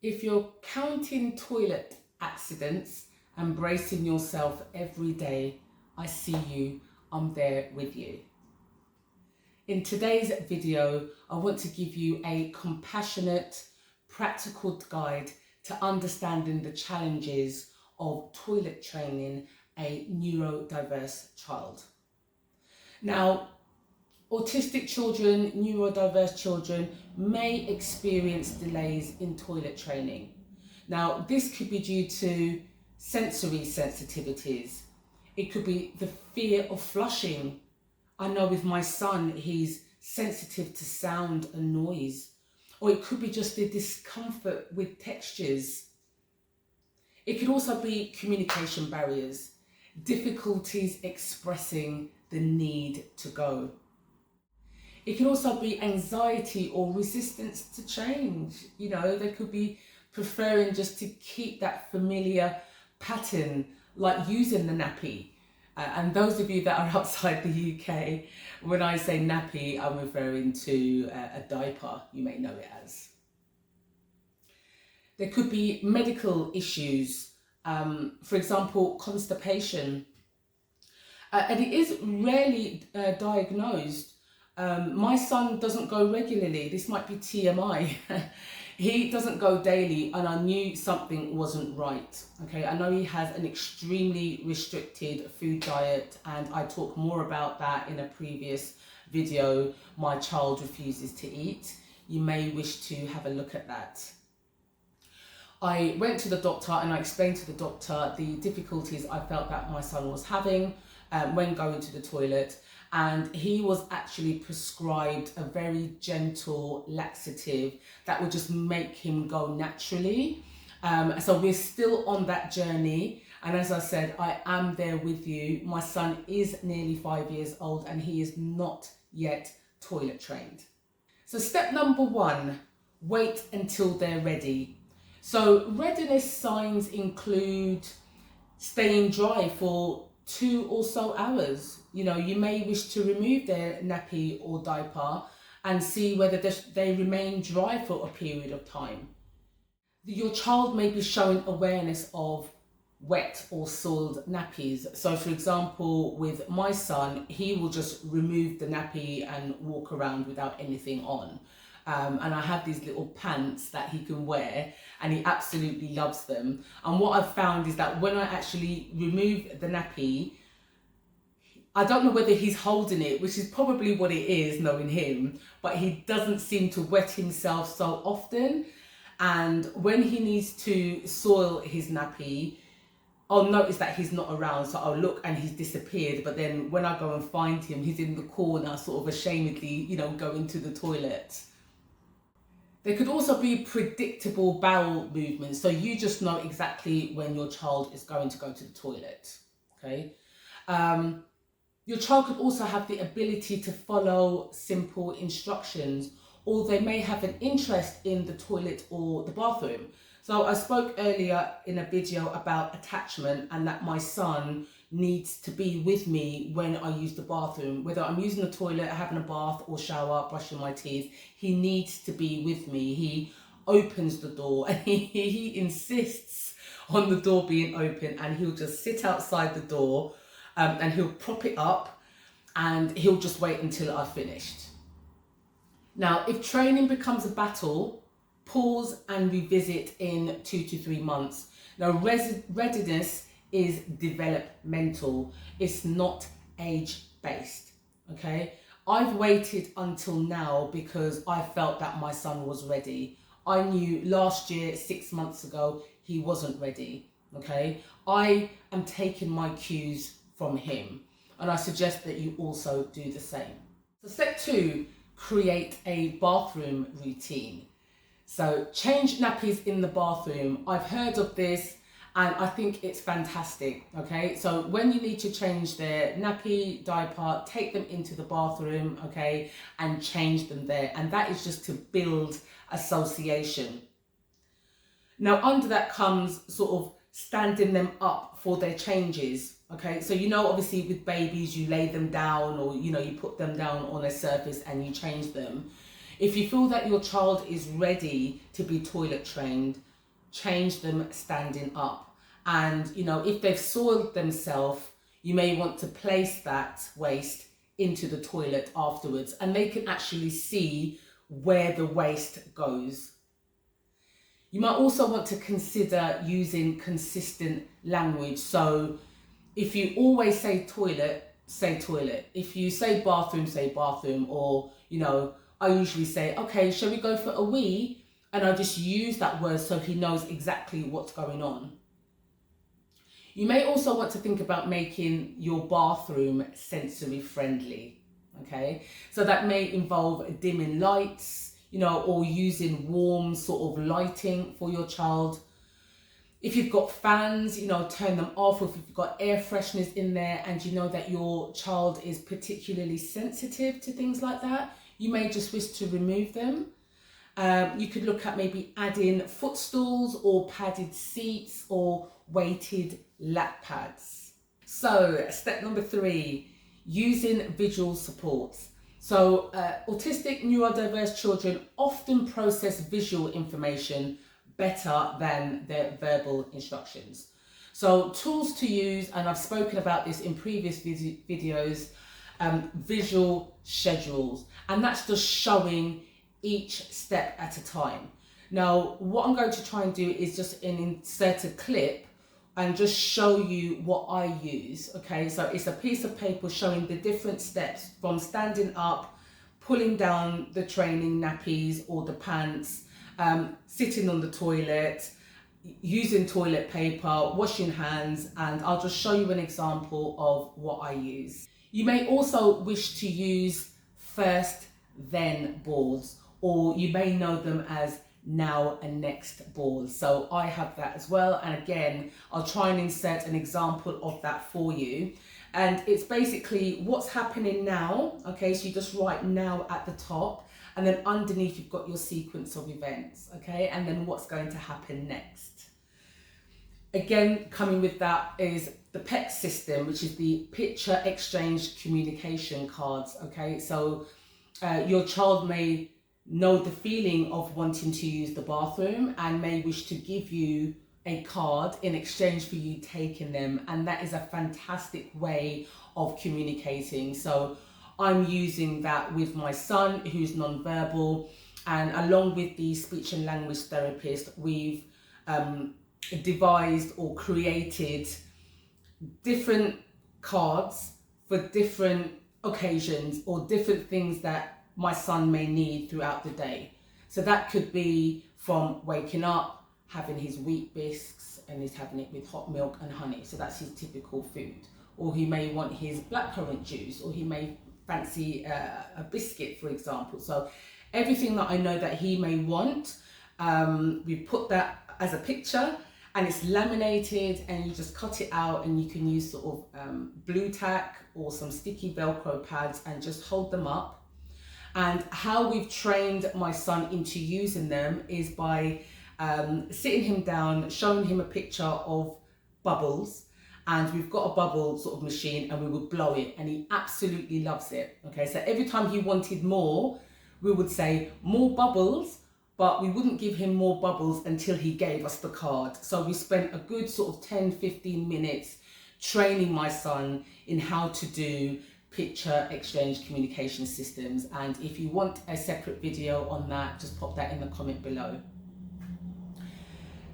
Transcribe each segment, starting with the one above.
If you're counting toilet accidents and bracing yourself every day, I see you, I'm there with you. In today's video, I want to give you a compassionate, practical guide to understanding the challenges of toilet training a neurodiverse child. Now, autistic children, neurodiverse children may experience delays in toilet training. Now, this could be due to sensory sensitivities. It could be the fear of flushing. I know with my son, he's sensitive to sound and noise. Or it could be just the discomfort with textures. It could also be communication barriers, difficulties expressing the need to go. It can also be anxiety or resistance to change. You know, they could be preferring just to keep that familiar pattern, like using the nappy. And those of you that are outside the UK, when I say nappy, I'm referring to a diaper, you may know it as. There could be medical issues, for example, constipation. And it is rarely diagnosed. My son doesn't go regularly. This might be TMI. He doesn't go daily, and I knew something wasn't right. Okay, I know he has an extremely restricted food diet, and I talk more about that in a previous video. My child refuses to eat. You may wish to have a look at that. I went to the doctor and I explained to the doctor the difficulties I felt that my son was having when going to the toilet. And he was actually prescribed a very gentle laxative that would just make him go naturally. So we're still on that journey. And as I said, I am there with you. My son is nearly 5 years old and he is not yet toilet trained. So step number 1, wait until they're ready. So readiness signs include staying dry for 2 or so hours. You know, you may wish to remove their nappy or diaper and see whether they remain dry for a period of time. Your child may be showing awareness of wet or soiled nappies. So for example, with my son, he will just remove the nappy and walk around without anything on. And I have these little pants that he can wear and he absolutely loves them. And what I've found is that when I actually remove the nappy, I don't know whether he's holding it, which is probably what it is, knowing him, but he doesn't seem to wet himself so often. And when he needs to soil his nappy, I'll notice that he's not around, so I'll look and he's disappeared. But then when I go and find him, he's in the corner, sort of ashamedly, you know, going to the toilet. There could also be predictable bowel movements, so you just know exactly when your child is going to go to the toilet, okay? Your child could also have the ability to follow simple instructions, or they may have an interest in the toilet or the bathroom. So I spoke earlier in a video about attachment and that my son needs to be with me when I use the bathroom. Whether I'm using the toilet, having a bath or shower, brushing my teeth, he needs to be with me. He opens the door and he insists on the door being open, and he'll just sit outside the door and he'll prop it up and he'll just wait until I've finished. Now, if training becomes a battle, pause and revisit in 2 to 3 months. Now, readiness is developmental. It's not age-based, okay? I've waited until now because I felt that my son was ready. I knew last year, 6 months ago, he wasn't ready, okay? I am taking my cues from him, and I suggest that you also do the same. So step 2, create a bathroom routine. So change nappies in the bathroom. I've heard of this and I think it's fantastic, okay? So when you need to change their nappy, diaper, take them into the bathroom, okay, and change them there. And that is just to build association. Now under that comes sort of standing them up for their changes, okay? So you know, obviously with babies, you lay them down, or you know, you put them down on a surface and you change them. If you feel that your child is ready to be toilet trained, change them standing up. And, you know, if they've soiled themselves, you may want to place that waste into the toilet afterwards, and they can actually see where the waste goes. You might also want to consider using consistent language. So if you always say toilet, say toilet. If you say bathroom, say bathroom. Or, you know, I usually say, okay, shall we go for a wee? And I just use that word so he knows exactly what's going on. You may also want to think about making your bathroom sensory friendly. Okay, so that may involve dimming lights, you know, or using warm sort of lighting for your child. If you've got fans, you know, turn them off. Or if you've got air fresheners in there and you know that your child is particularly sensitive to things like that, you may just wish to remove them. You could look at maybe adding footstools or padded seats or weighted lap pads. So step number 3, using visual supports. So autistic neurodiverse children often process visual information better than their verbal instructions. So tools to use, and I've spoken about this in previous videos, visual schedules, and that's just showing each step at a time. Now, what I'm going to try and do is just insert a clip and just show you what I use. Okay, so it's a piece of paper showing the different steps from standing up, pulling down the training nappies or the pants, sitting on the toilet, using toilet paper, washing hands, and I'll just show you an example of what I use. You may also wish to use first then boards, or you may know them as now and next boards. So I have that as well, and again I'll try and insert an example of that for you. And it's basically what's happening now. Okay, so you just write now at the top, and then underneath you've got your sequence of events. Okay, and then what's going to happen next. Again, coming with that is the PEC system, which is the picture exchange communication cards. Okay, so your child may know the feeling of wanting to use the bathroom and may wish to give you a card in exchange for you taking them, and that is a fantastic way of communicating. So I'm using that with my son, who's non-verbal, and along with the speech and language therapist, we've devised or created different cards for different occasions or different things that my son may need throughout the day. So that could be from waking up, having his wheat biscuits, and he's having it with hot milk and honey. So that's his typical food. Or he may want his blackcurrant juice, or he may fancy a biscuit, for example. So everything that I know that he may want, we put that as a picture, and it's laminated, and you just cut it out, and you can use sort of blue tack or some sticky Velcro pads and just hold them up. And how we've trained my son into using them is by sitting him down, showing him a picture of bubbles, and we've got a bubble sort of machine, and we would blow it, and he absolutely loves it. Okay, so every time he wanted more, we would say more bubbles, but we wouldn't give him more bubbles until he gave us the card. So we spent a good sort of 10-15 minutes training my son in how to do picture exchange communication systems, and if you want a separate video on that, just pop that in the comment below.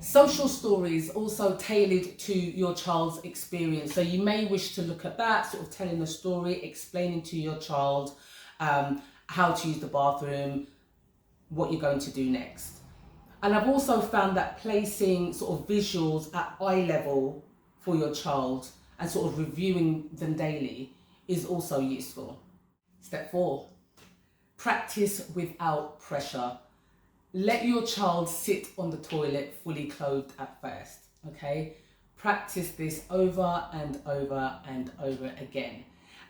Social stories also tailored to your child's experience, so you may wish to look at that, sort of telling a story, explaining to your child how to use the bathroom, what you're going to do next. And I've also found that placing sort of visuals at eye level for your child and sort of reviewing them daily is also useful. Step 4, practice without pressure. Let your child sit on the toilet fully clothed at first, okay? Practice this over and over and over again,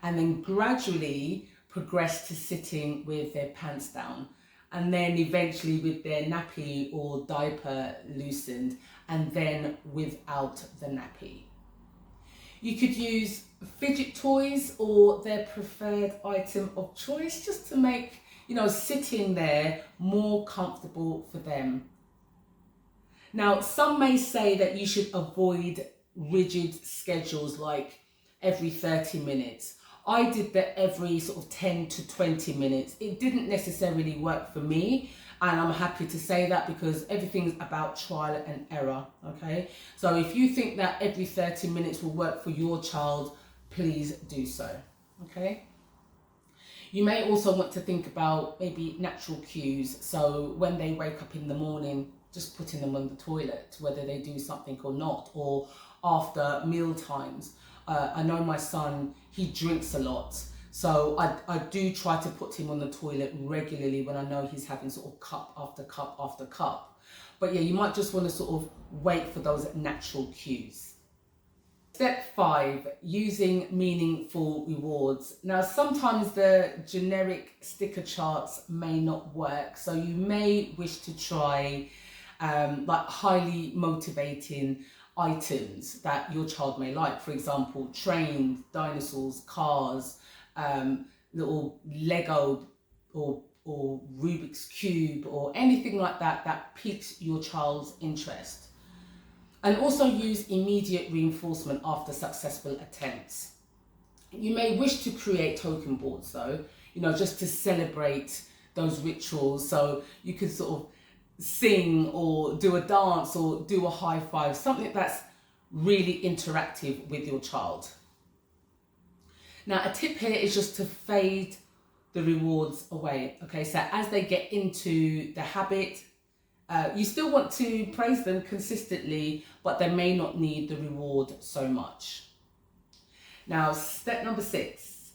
and then gradually progress to sitting with their pants down, and then eventually with their nappy or diaper loosened, and then without the nappy. You could use fidget toys or their preferred item of choice, just to make, you know, sitting there more comfortable for them. Now, some may say that you should avoid rigid schedules like every 30 minutes. I did that every sort of 10 to 20 minutes. It didn't necessarily work for me, and I'm happy to say that because everything's about trial and error, okay? So if you think that every 30 minutes will work for your child, please do so, okay? You may also want to think about maybe natural cues. So when they wake up in the morning, just putting them on the toilet, whether they do something or not, or after meal times. I know my son, he drinks a lot. So I do try to put him on the toilet regularly when I know he's having sort of cup after cup after cup. But yeah, you might just want to sort of wait for those natural cues. Step 5, using meaningful rewards. Now, sometimes the generic sticker charts may not work, so you may wish to try like highly motivating items that your child may like. For example, trains, dinosaurs, cars, little Lego or Rubik's Cube or anything like that that piques your child's interest. And also use immediate reinforcement after successful attempts. You may wish to create token boards though, just to celebrate those rituals. So you could sort of sing or do a dance or do a high five, something that's really interactive with your child. Now, a tip here is just to fade the rewards away. Okay, so as they get into the habit, you still want to praise them consistently, but they may not need the reward so much. Now, step number 6,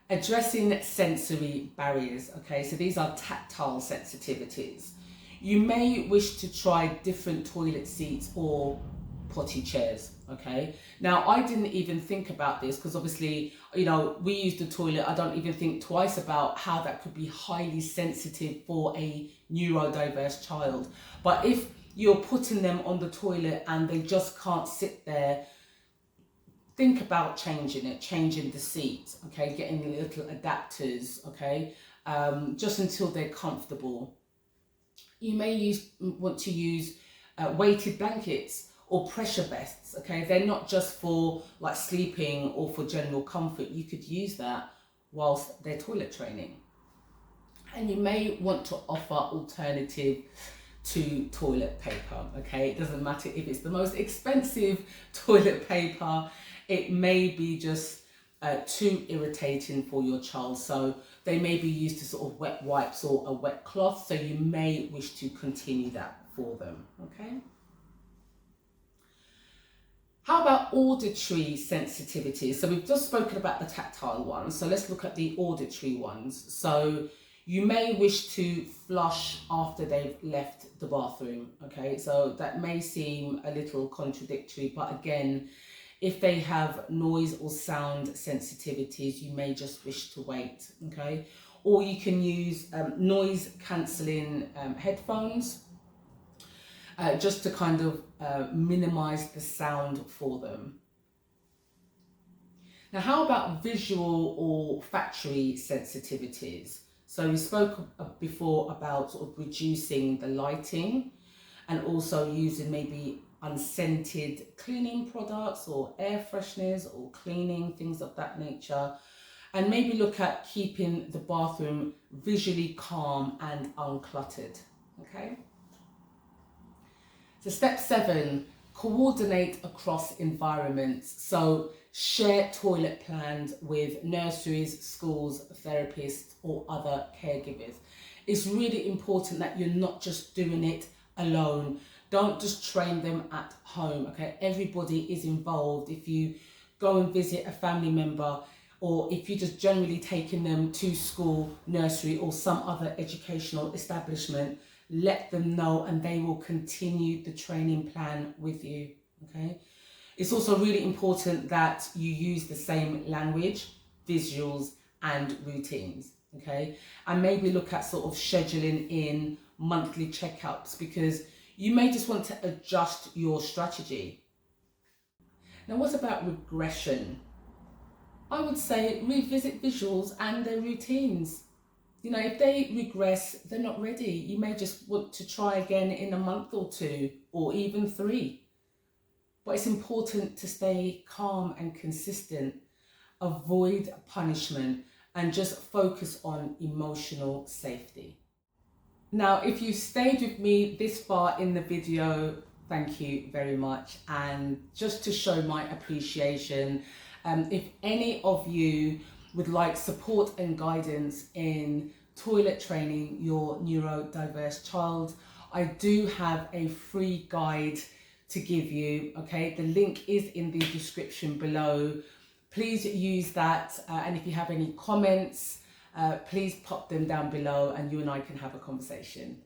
addressing sensory barriers. Okay, so these are tactile sensitivities. You may wish to try different toilet seats or potty chairs. Okay, now I didn't even think about this because obviously, we use the toilet. I don't even think twice about how that could be highly sensitive for a neurodiverse child. But if you're putting them on the toilet and they just can't sit there, think about changing the seat, okay, getting little adapters, okay, just until they're comfortable. You may want to use weighted blankets or pressure vests, okay? They're not just for like sleeping or for general comfort. You could use that whilst they're toilet training. And you may want to offer alternative to toilet paper, okay? It doesn't matter if it's the most expensive toilet paper, it may be just too irritating for your child. So they may be used to sort of wet wipes or a wet cloth. So you may wish to continue that for them, okay? How about auditory sensitivities? So we've just spoken about the tactile ones. So let's look at the auditory ones. So you may wish to flush after they've left the bathroom, okay? So that may seem a little contradictory, but again, if they have noise or sound sensitivities, you may just wish to wait, okay? Or you can use noise cancelling headphones, just to kind of minimize the sound for them. Now, how about visual or olfactory sensitivities? So we spoke before about sort of reducing the lighting and also using maybe unscented cleaning products or air fresheners or cleaning, things of that nature. And maybe look at keeping the bathroom visually calm and uncluttered, okay? So step 7, coordinate across environments. So share toilet plans with nurseries, schools, therapists, or other caregivers. It's really important that you're not just doing it alone. Don't just train them at home, okay? Everybody is involved. If you go and visit a family member, or if you're just generally taking them to school, nursery, or some other educational establishment, let them know and they will continue the training plan with you, okay? It's also really important that you use the same language, visuals, and routines, okay? And maybe look at sort of scheduling in monthly checkups because you may just want to adjust your strategy. Now, what about regression? I would say revisit visuals and their routines. If they regress, they're not ready. You may just want to try again in a month or two, or even 3. But it's important to stay calm and consistent, avoid punishment, and just focus on emotional safety. Now, if you stayed with me this far in the video, thank you very much. And just to show my appreciation, if any of you would like support and guidance in toilet training your neurodiverse child, I do have a free guide to give you. Okay, the link is in the description below. Please use that, and if you have any comments, please pop them down below and you and I can have a conversation.